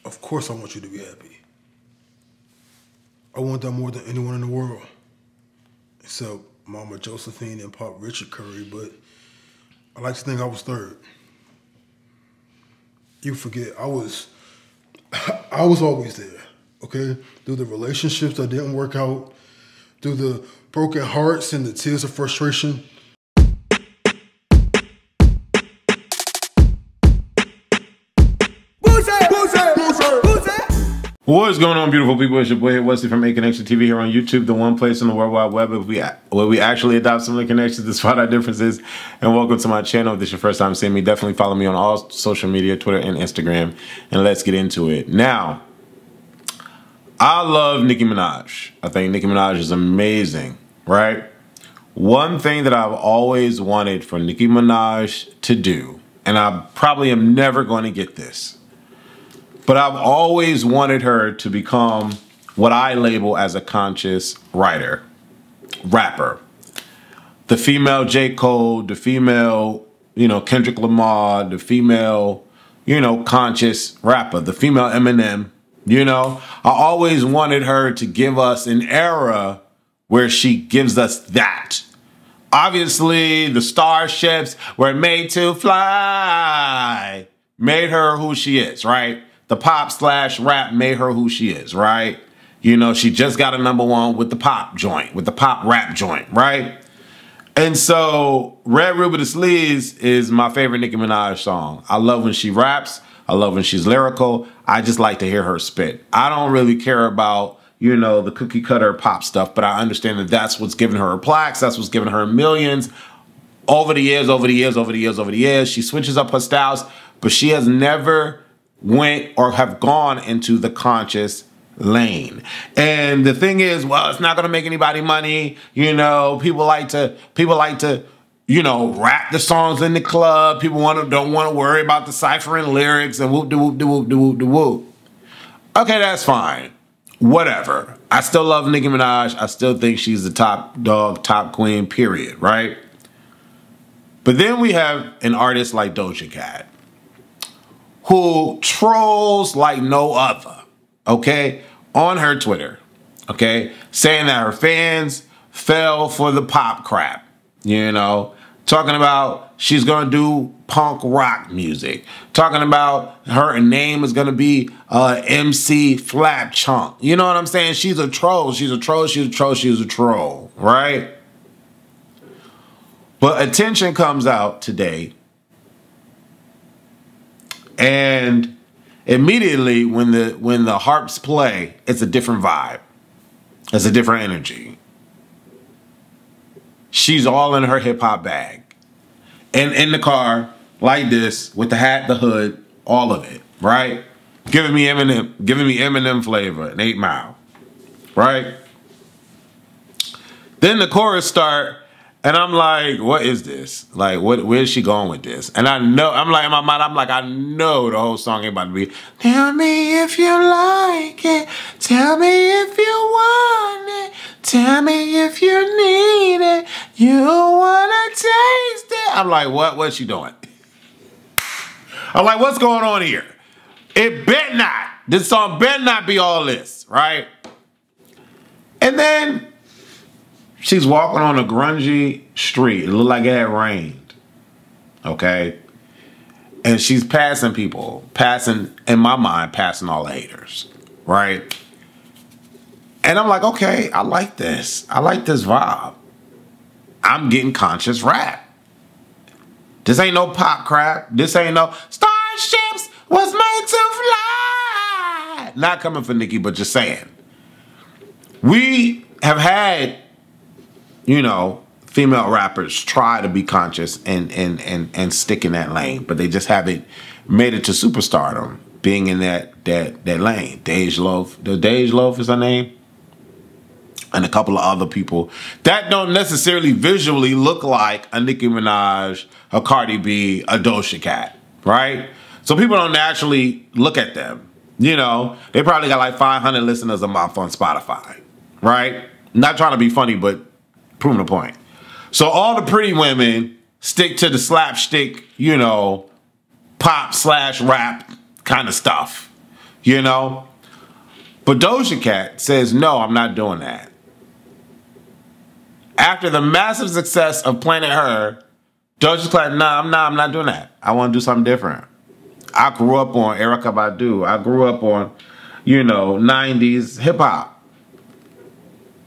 Of course I want you to be happy. I want that more than anyone in the world. Except Mama Josephine and Pop Richard Curry, but I like to think I was third. You forget, I was always there, okay? Through the relationships that didn't work out, through the broken hearts and the tears of frustration. What is going on, beautiful people? It's your boy Wesley from A Connection TV here on YouTube, the one place on the World Wide Web where we actually adopt similar connections despite our differences. And welcome to my channel. If this is your first time seeing me, definitely follow me on all social media, Twitter and Instagram, and let's get into it. Now, I love Nicki Minaj. I think Nicki Minaj is amazing, right? One thing that I've always wanted for Nicki Minaj to do, and I probably am never going to get this, but I've always wanted her to become what I label as a conscious writer, rapper. The female J. Cole, the female, Kendrick Lamar, the female, conscious rapper, the female Eminem, I always wanted her to give us an era where she gives us that. Obviously, the starships were made to fly, made her who she is, right? The pop/rap made her who she is, right? She just got a #1 with the pop joint, with the pop rap joint, right? And so Red Ruby the Sleeves is my favorite Nicki Minaj song. I love when she raps. I love when she's lyrical. I just like to hear her spit. I don't really care about, the cookie cutter pop stuff, but I understand that that's what's giving her plaques. That's what's giving her millions over the years. She switches up her styles, but she has never went or have gone into the conscious lane. And the thing is, well, it's not going to make anybody money. People like to rap the songs in the club. People don't want to worry about deciphering lyrics and whoop de whoop de whoop de whoop de whoop. Okay, that's fine. Whatever. I still love Nicki Minaj. I still think she's the top dog, top queen, period, right? But then we have an artist like Doja Cat, who trolls like no other, okay, on her Twitter, okay, saying that her fans fell for the pop crap, talking about she's going to do punk rock music, talking about her name is going to be MC Flap Chunk. You know what I'm saying? She's a troll, she's a troll, she's a troll, she's a troll, right? But attention comes out today, and immediately when the harps play, it's a different vibe. It's a different energy. She's all in her hip hop bag. And in the car, like this, with the hat, the hood, all of it, right? Giving me Eminem flavor, an 8 Mile, right? Then the chorus start, and I'm like, what is this? Like, where's she going with this? And I know, I'm like, in my mind, I know the whole song ain't about to be, tell me if you like it, tell me if you want it, tell me if you need it, you wanna taste it. I'm like, what's she doing? I'm like, what's going on here? It bet not. This song better not be all this, right? And then she's walking on a grungy street. It looked like it had rained. Okay? And she's passing people. In my mind, passing all the haters. Right? And I'm like, okay, I like this. I like this vibe. I'm getting conscious rap. This ain't no pop crap. This ain't no starships was made to fly. Not coming for Nicki, but just saying. We have had female rappers try to be conscious and stick in that lane, but they just haven't made it to superstardom, being in that lane. Dej Loaf is her name, and a couple of other people that don't necessarily visually look like a Nicki Minaj, a Cardi B, a Doja Cat, right? So people don't naturally look at them. They probably got like 500 listeners a month on Spotify, right? Not trying to be funny, but proving the point. So all the pretty women stick to the slapstick, pop/rap kind of stuff. you know? But Doja Cat says, no, I'm not doing that. After the massive success of Planet Her, Doja Cat, I'm not doing that. I want to do something different. I grew up on Erykah Badu. I grew up on, 90s hip-hop.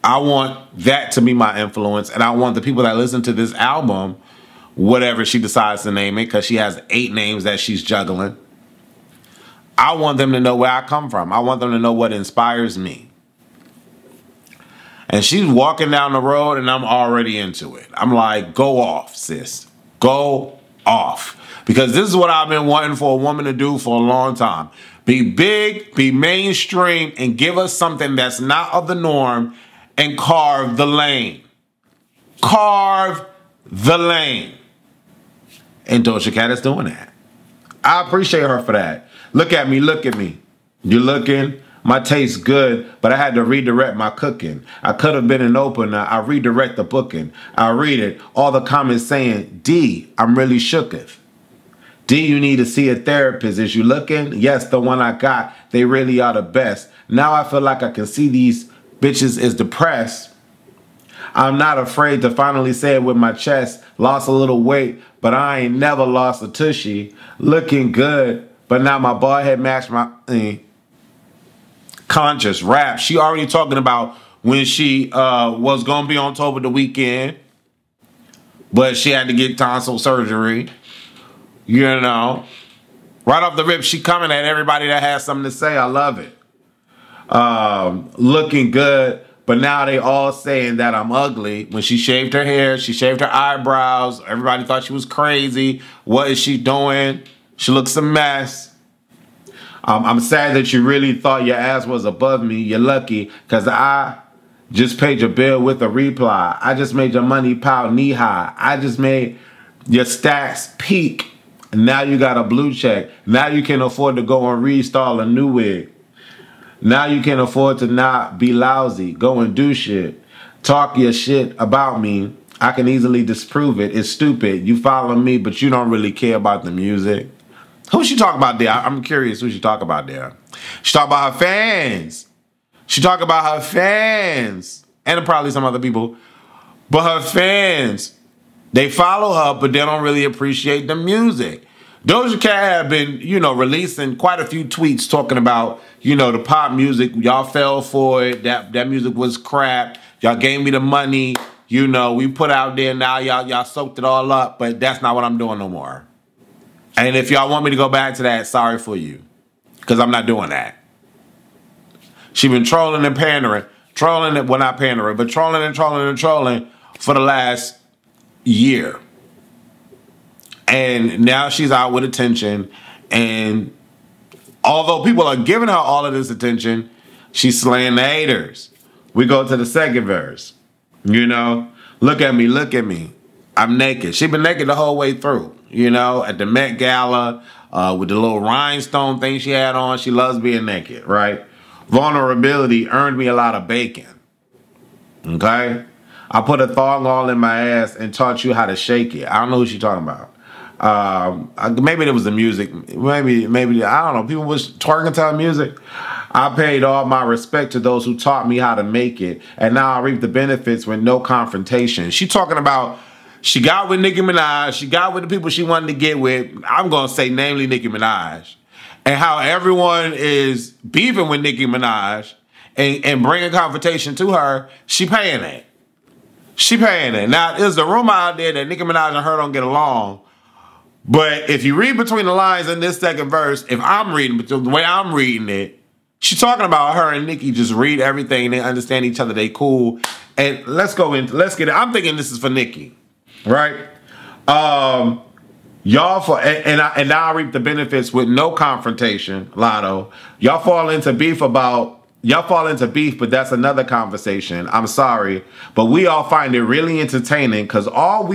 I want that to be my influence, and I want the people that listen to this album, whatever she decides to name it, because she has 8 names that she's juggling, I want them to know where I come from. I want them to know what inspires me. And she's walking down the road, and I'm already into it. I'm like, go off, sis. Go off. Because this is what I've been wanting for a woman to do for a long time. Be big, be mainstream, and give us something that's not of the norm, and carve the lane. Carve the lane. And Doja Cat is doing that. I appreciate her for that. Look at me, look at me. You looking? My taste good, but I had to redirect my cooking. I could have been an opener. I redirect the booking. I read it. All the comments saying, D, I'm really shooketh. D, you need to see a therapist. Is you looking? Yes, the one I got. They really are the best. Now I feel like I can see these bitches is depressed. I'm not afraid to finally say it with my chest. Lost a little weight, but I ain't never lost a tushy. Looking good, but now my bald head matched my conscious rap. She already talking about when she was going to be on tour with The Weeknd, but she had to get tonsil surgery. Right off the rip, she coming at everybody that has something to say. I love it. Looking good, but now they all saying that I'm ugly. When she shaved her hair, she shaved her eyebrows. Everybody thought she was crazy. What is she doing? She looks a mess. I'm sad that you really thought your ass was above me. You're lucky, because I just paid your bill with a reply. I just made your money pile knee high. I just made your stacks peak. Now you got a blue check. Now you can afford to go and reinstall a new wig. Now you can afford to not be lousy. Go and do shit. Talk your shit about me. I can easily disprove it. It's stupid. You follow me, but you don't really care about the music. Who she talk about there? I'm curious who she talk about there. She talk about her fans. She talk about her fans. And probably some other people. But her fans, they follow her, but they don't really appreciate the music. Doja Cat have been, releasing quite a few tweets talking about, the pop music. Y'all fell for it. That music was crap. Y'all gave me the money. We put out there. Now y'all soaked it all up. But that's not what I'm doing no more. And if y'all want me to go back to that, sorry for you. Because I'm not doing that. She been trolling and pandering. Trolling, well, not pandering, but trolling and trolling and trolling for the last year. And now she's out with attention. And although people are giving her all of this attention, she's slaying the haters. We go to the second verse. Look at me, look at me. I'm naked. She been naked the whole way through. At the Met Gala, with the little rhinestone thing she had on. She loves being naked, right? Vulnerability earned me a lot of bacon. Okay? I put a thong all in my ass and taught you how to shake it. I don't know who she's talking about. Maybe it was the music. Maybe, I don't know. People was twerking to her music. I paid all my respect to those who taught me how to make it. And now I reap the benefits with no confrontation. She talking about she got with Nicki Minaj. She got with the people she wanted to get with. I'm going to say namely Nicki Minaj. And how everyone is beefing with Nicki Minaj and bringing confrontation to her. She paying it. She paying it. Now, there's a rumor out there that Nicki Minaj and her don't get along. But if you read between the lines in this second verse, if I'm reading, the way I'm reading it, she's talking about her and Nicki just read everything. They understand each other. They cool. And let's get it. I'm thinking this is for Nicki. Right? Y'all and now I reap the benefits with no confrontation, Lotto. Y'all fall into beef, but that's another conversation. I'm sorry. But we all find it really entertaining because we all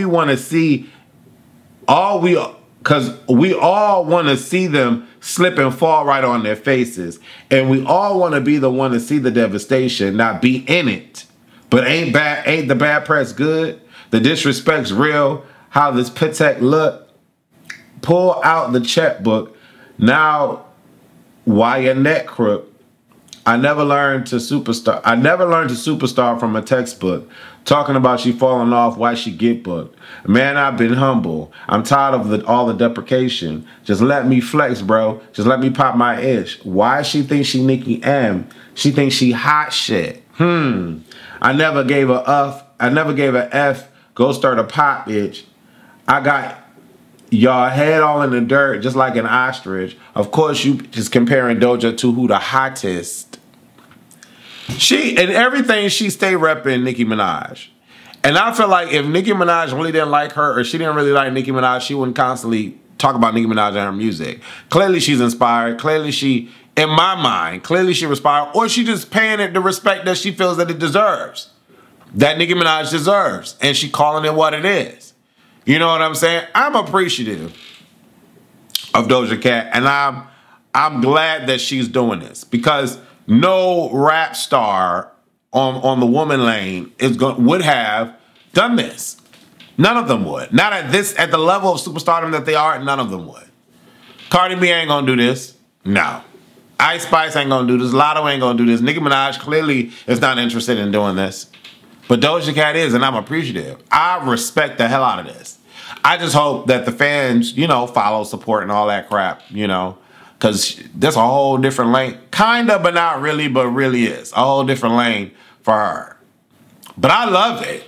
want to see them slip and fall right on their faces. And we all want to be the one to see the devastation, not be in it. But ain't the bad press good? The disrespect's real. How this Patek look? Pull out the checkbook. Now Why your neck crook? I never learned to superstar from a textbook. Talking about she falling off, why she get booked. Man, I've been humble. I'm tired of all the deprecation. Just let me flex, bro. Just let me pop my itch. Why she thinks she Nicki M? She thinks she hot shit. I never gave a F. Go start a pop, bitch. I got y'all head all in the dirt, just like an ostrich. Of course, you just comparing Doja to who the hottest. She, and everything, she stay repping Nicki Minaj. And I feel like if Nicki Minaj really didn't like her, or she didn't really like Nicki Minaj, she wouldn't constantly talk about Nicki Minaj and her music. Clearly she's inspired. Clearly she, in my mind, clearly she inspired. Or she just paying it the respect that she feels that it deserves. That Nicki Minaj deserves. And she calling it what it is. You know what I'm saying? I'm appreciative of Doja Cat. And I'm glad that she's doing this. Because no rap star on the woman lane would have done this. None of them would. Not at the level of superstardom that they are, none of them would. Cardi B ain't gonna do this. No. Ice Spice ain't gonna do this. Lotto ain't gonna do this. Nicki Minaj clearly is not interested in doing this. But Doja Cat is, and I'm appreciative. I respect the hell out of this. I just hope that the fans, you know, follow, support, and all that crap, you know. Because there's a whole different lane. Kind of, but not really, but really is. A whole different lane for her. But I love it.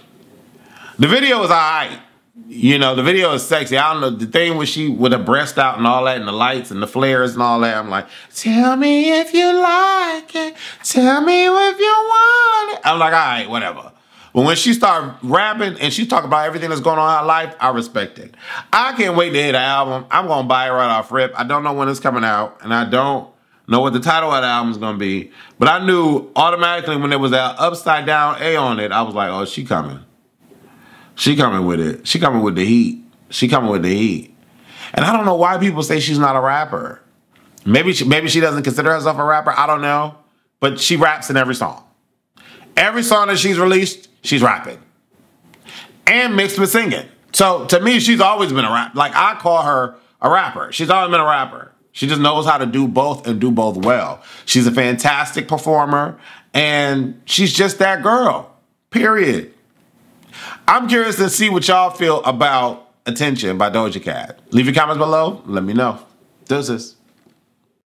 The video is all right. You know, the video is sexy. I don't know, the thing with she with her breast out and all that, and the lights and the flares and all that, I'm like, tell me if you like it. Tell me if you want it. I'm like, all right, whatever. But when she started rapping and she talking about everything that's going on in her life, I respect it. I can't wait to hear the album. I'm going to buy it right off rip. I don't know when it's coming out, and I don't know what the title of the album is going to be. But I knew automatically when there was that upside down A on it, I was like, oh, she coming. She coming with it. She coming with the heat. She coming with the heat. And I don't know why people say she's not a rapper. Maybe she doesn't consider herself a rapper. I don't know. But she raps in every song. Every song that she's released, she's rapping. And mixed with singing. So to me, she's always been a rapper. Like, I call her a rapper. She's always been a rapper. She just knows how to do both and do both well. She's a fantastic performer. And she's just that girl. Period. I'm curious to see what y'all feel about Attention by Doja Cat. Leave your comments below. Let me know. Deuces.